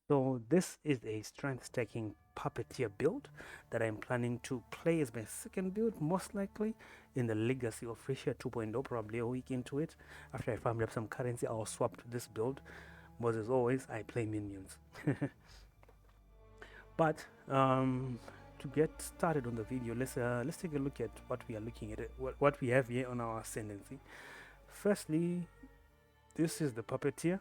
So this is a strength stacking puppeteer build that I'm planning to play as my second build, most likely in the Legacy of Frisia 2.0, probably a week into it. After I farmed up some currency, I'll swap to this build. But as always, I play minions. But to get started on the video, let's take a look at what we are looking at, what we have here on our Ascendancy. Firstly, this is the Puppeteer.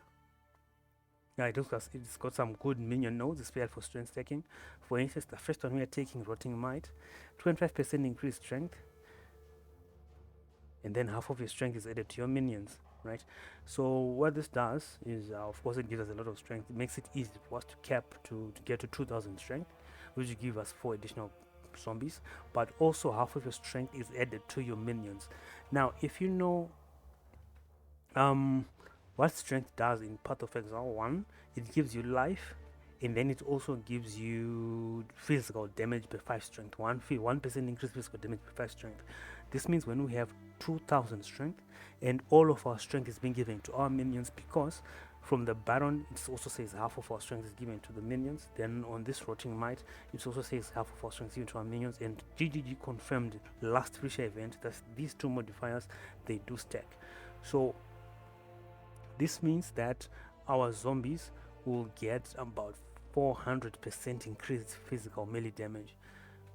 Yeah, it's got some good minion nodes, especially for strength stacking. For instance, the first one we are taking, Rotting Might, 25% increased strength, and then half of your strength is added to your minions, right? So what this does is, of course, it gives us a lot of strength. It makes it easy for us to cap to get to 2,000 strength, which will give us 4 additional zombies. But also half of your strength is added to your minions. Now, if you know what strength does in Path of Exile 1, it gives you life, and then it also gives you physical damage by 5 strength. 1% increase physical damage by 5 strength. This means when we have 2,000 strength and all of our strength is being given to our minions, because from the Baron it also says half of our strength is given to the minions. Then on this Rotting Might it also says half of our strength is given to our minions, and GGG confirmed last Frisha event that these two modifiers, they do stack. So this means that our zombies will get about 400% increased physical melee damage,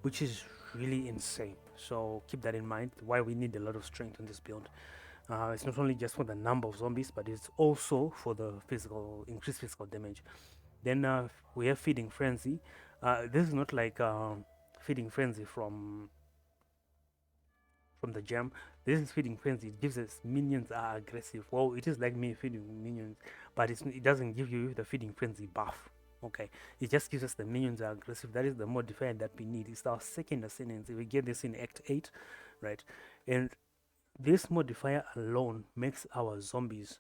which is really insane. So keep that in mind, why we need a lot of strength on this build. It's not only just for the number of zombies, but it's also for the increased physical damage. Then we have Feeding Frenzy. This is not like Feeding Frenzy from the gem. This is Feeding Frenzy. It gives us minions are aggressive. Well, it is like me feeding minions, but it doesn't give you the Feeding Frenzy buff. Okay, it just gives us the minions are aggressive. That is the modifier that we need. It's our second Ascendancy. We get this in Act 8, right? And this modifier alone makes our zombies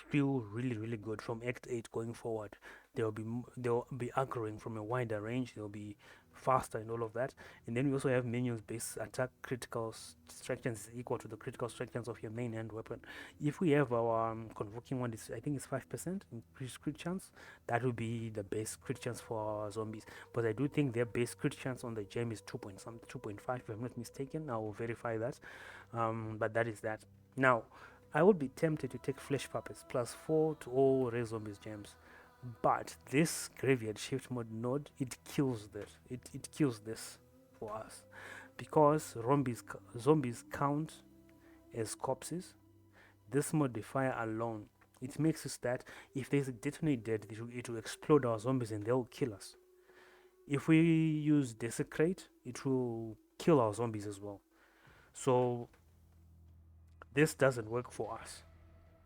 feel really good from Act 8 going forward. They'll be aggroing from a wider range. They'll be faster and all of that. And then we also have minions based attack critical strike chance is equal to the critical strike chance of your main hand weapon. If we have our convoking one, I think it's 5% increased crit chance. That will be the base crit chance for our zombies. But I do think their base crit chance on the gem is 2.5 if I'm not mistaken. I will verify that. But that is that. Now, I would be tempted to take Flesh Puppets plus 4 to all Rare Zombies gems, but this Graveyard Shift mode node, it kills this. It kills this for us, because zombies count as corpses. This modifier alone, it makes us that if there's a detonate dead, it will explode our zombies and they'll kill us. If we use Desecrate, it will kill our zombies as well. So this doesn't work for us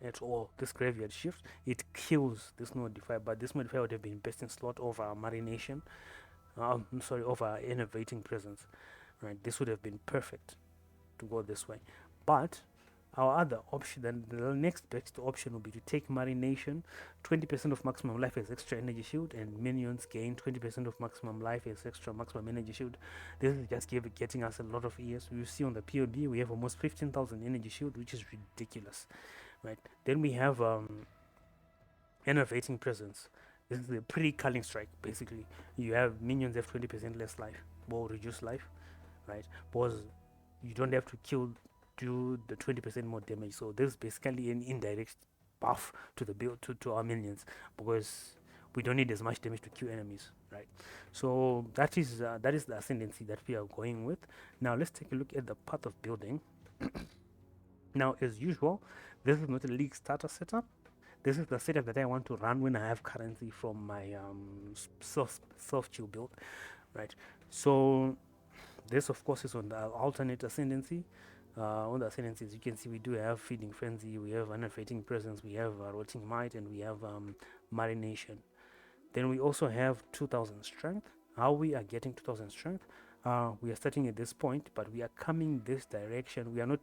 at all. This Graveyard Shift, it kills this modifier, but this modifier would have been best in slot over Marination. I'm sorry, over Innovating Presence, right? This would have been perfect to go this way. But our other option, then the next best option would be to take Marination. 20% of maximum life as extra energy shield, and minions gain 20% of maximum life as extra maximum energy shield. This is just getting us a lot of ES. You see on the POB we have almost 15,000 energy shield, which is ridiculous, right? Then we have Innovating Presence. This is a pretty culling strike. Basically, you have minions have 20% less life, or reduced life, right? Because you don't have to do the 20% more damage. So this is basically an indirect buff to the build to our minions, because we don't need as much damage to kill enemies, right? So that is the Ascendancy that we are going with. Now let's take a look at the path of building. Now, as usual, this is not a league starter setup. This is the setup that I want to run when I have currency from my self chill build, right? So this, of course, is on the alternate Ascendancy. On the Ascendancies, you can see we do have Feeding Frenzy, we have Innovating Presence, we have Rotting Might, and we have Marination. Then we also have 2,000 Strength. How we are getting 2,000 Strength? We are starting at this point, but we are coming this direction. We are not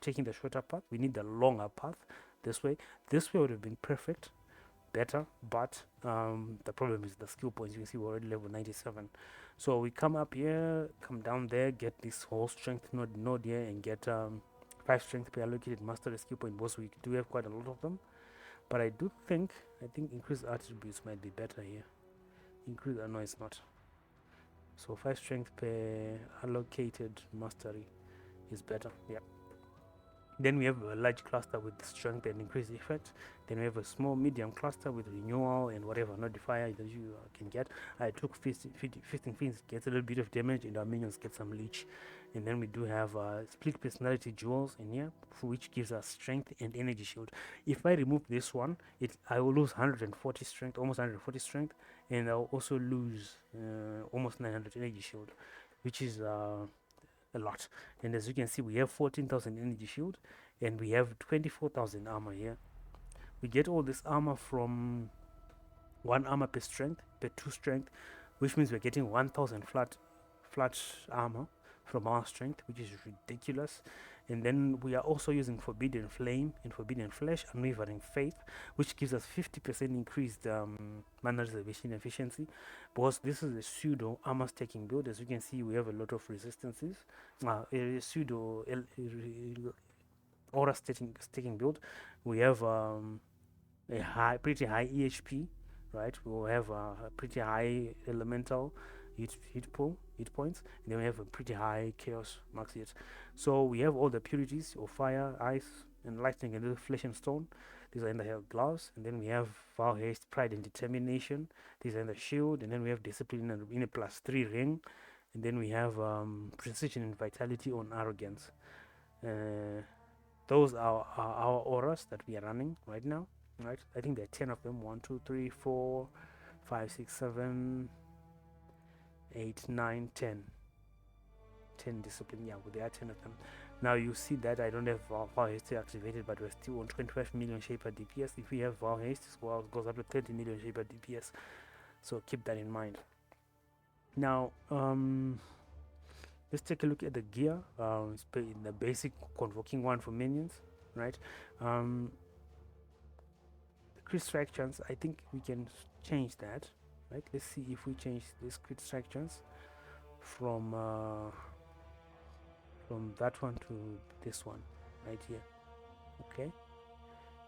taking the shorter path. We need the longer path this way. This way would have been perfect, better, but the problem is the skill points. You can see we're already level 97. So we come up here, come down there, get this whole strength node here, and get 5 strength per allocated master skill point boss. We do have quite a lot of them, but I do think I think increased attributes might be better here. Increase, no, it's not. So 5 strength per allocated mastery is better. Yeah. Then we have a large cluster with strength and increased effect. Then we have a small medium cluster with renewal and whatever modifier that you can get. I took feasting fiends, gets a little bit of damage, and our minions get some leech. And then we do have split personality jewels in here, which gives us strength and energy shield. If I remove this one, I will lose 140 strength, almost 140 strength, and I'll also lose almost 900 energy shield, which is a lot. And as you can see, we have 14,000 energy shield and we have 24,000 armor here. We get all this armor from 1 armor per strength, per 2 strength, which means we're getting 1,000 flat armor from our strength, which is ridiculous. And then we are also using Forbidden Flame and Forbidden Flesh, Unwavering Faith, which gives us 50% increased mana reservation efficiency, because this is a pseudo armor stacking build. As you can see, we have a lot of resistances. A pseudo aura stacking build. We have a pretty high EHP, right? We'll have a pretty high elemental hit points, and then we have a pretty high chaos max hit. So we have all the purities of fire, ice, and lightning, and flesh and stone. These are in the gloves, and then we have vow, haste, pride, and determination. These are in the shield, and then we have discipline in a +3 ring, and then we have precision and vitality on arrogance. Those are our auras that we are running right now, right? I think there are 10 of them. 1, 2, 3, 4, 5, 6, 7, 8, 9, 10 discipline. Yeah, well, there are 10 of them. Now you see that I don't have vow haste activated, but we're still on 25 million shaper DPS. If we have vow haste, it goes up to 30 million shaper DPS, so keep that in mind. Now let's take a look at the gear. In the basic convoking one for minions, right? The crit strike chance, I think we can change that, right? Let's see if we change this crit strike chance from that one to this one right here.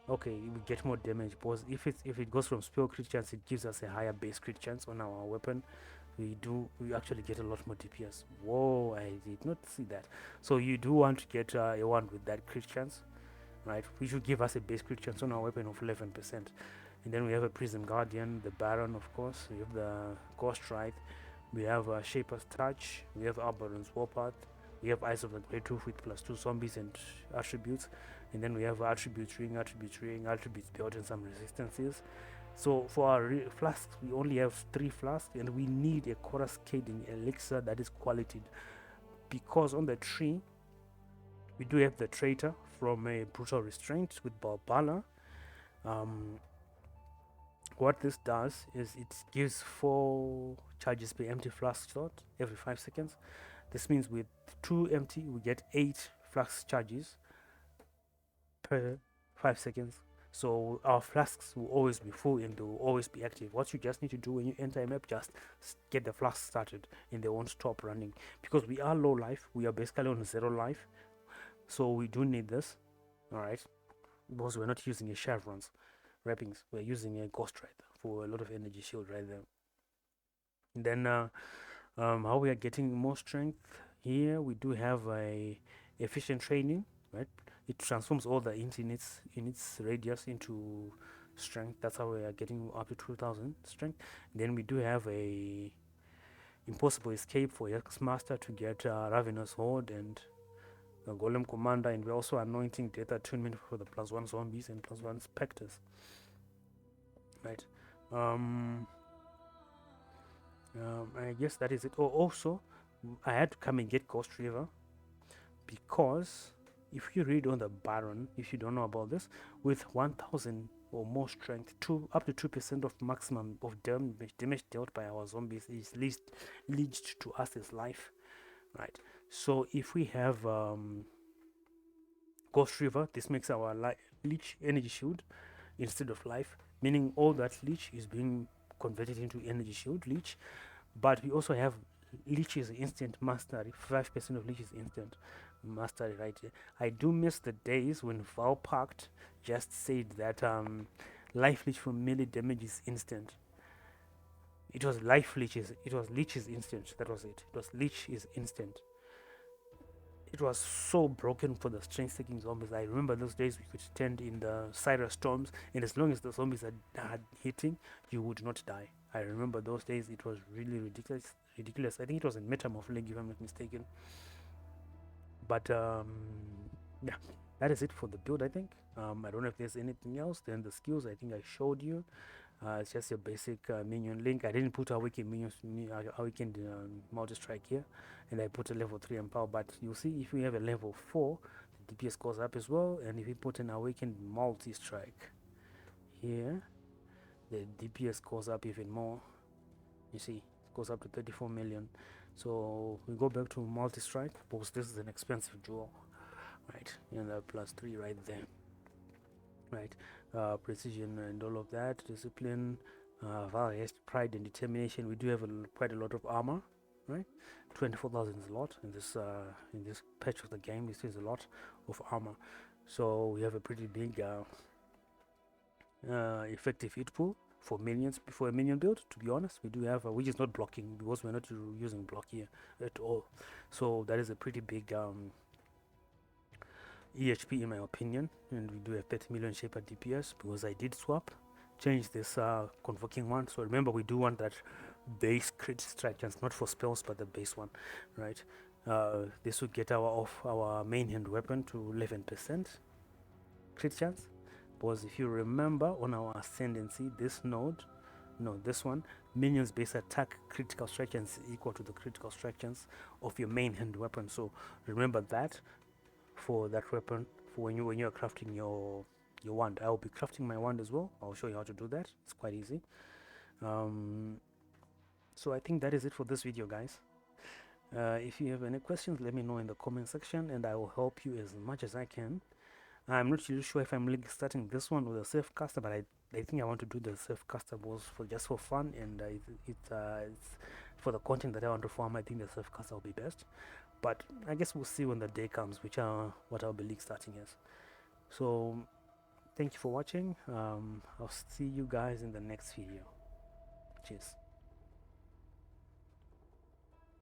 Okay, we get more damage, because if it goes from spell crit chance, it gives us a higher base crit chance on our weapon. We actually get a lot more DPS. Whoa, I did not see that. So you do want to get a one with that crit chance, right? Which will give us a base crit chance on our weapon of 11%. And then we have a Prism Guardian, the Baron, of course. We have the Ghost Ride. We have a Shaper's Touch. We have Arboron's Warpath. We have Eyes of the Great Roof with +2 zombies and attributes. And then we have Attributes Ring, Attributes Belt, and some resistances. So for our flasks, we only have 3 flasks, and we need a coruscating elixir that is qualified, because on the tree we do have the traitor from a brutal restraint with Balbala. What this does is it gives 4 charges per empty flask slot every 5 seconds. This means with 2 empty we get 8 flask charges per 5 seconds. So our flasks will always be full and they will always be active. What you just need to do when you enter a map, just get the flask started and they won't stop running. Because we are low life, we are basically on 0 life. So we do need this, alright? Because we're not using a chevrons wrappings, we're using a Ghost Rider for a lot of energy shield right there. And then how we are getting more strength here, we do have a efficient training, right? It transforms all the units in its radius into strength. That's how we are getting up to 2,000 strength. Then we do have a impossible escape for X Master to get Ravenous Horde and Golem Commander, and we're also anointing Death Attunement for the +1 zombies and +1 specters, right? I guess that is it. Oh, also I had to come and get Ghost River, because if you read on the Baron, if you don't know about this, with 1,000 or more strength, up to 2% of maximum of damage dealt by our zombies is leached to us as life, right? So if we have Ghost River, this makes our leech energy shield instead of life, meaning all that leech is being converted into energy shield leech. But we also have leech is instant mastery. 5% of leech is instant mastery right here. I do miss the days when Val Pact just said that Life leech for melee damage is instant. It was life leeches. It was leech is instant. That was it. It was leech is instant. It was so broken for the strength taking zombies. I remember those days we could stand in the Cyrus storms, and as long as the zombies had hitting, you would not die. I remember those days. It was really ridiculous. Ridiculous. I think it was in Metamorph League, if I'm not mistaken. But yeah, that is it for the build. I think. I don't know if there's anything else. Then the skills, I think I showed you. It's just your basic minion link. I didn't put our weekend minions, our weekend multi-strike here, and I put a level 3 empower. But you'll see if we have a level 4, the DPS goes up as well. And if we put in our weekend multi-strike here, the DPS goes up even more. You see, it goes up to 34 million. So we go back to multi-strike because this is an expensive jewel, right? And plus 3 right there, right? Precision and all of that, discipline, valor, pride and determination. We do have quite a lot of armor, right? 24,000 is a lot in this patch of the game. This is a lot of armor, so we have a pretty big effective hit pool for minions, for a minion build. To be honest, we do have which is not blocking because we're not using block here at all, so that is a pretty big EHP in my opinion. And we do have 30 million shaper DPS because I did swap, change this convoking one. So remember, we do want that base crit strike chance, not for spells but the base one, right? This would get our main hand weapon to 11% crit chance, because if you remember on our Ascendancy, this node, no, this one, minions base attack critical strike chance is equal to the critical strike chance of your main hand weapon. So remember that for that weapon, for when you're crafting your wand. I will be crafting my wand as well. I'll show you how to do that. It's quite easy. So I think that is it for this video, guys. If you have any questions, let me know in the comment section and I will help you as much as I can. I'm not really sure if I'm really starting this one with a self caster, but I think I want to do the self caster was for just for fun, and it's for the content that I want to form. I think the self caster will be best, but I guess we'll see when the day comes what I'll be league starting as. So thank you for watching. I'll see you guys in the next video. Cheers.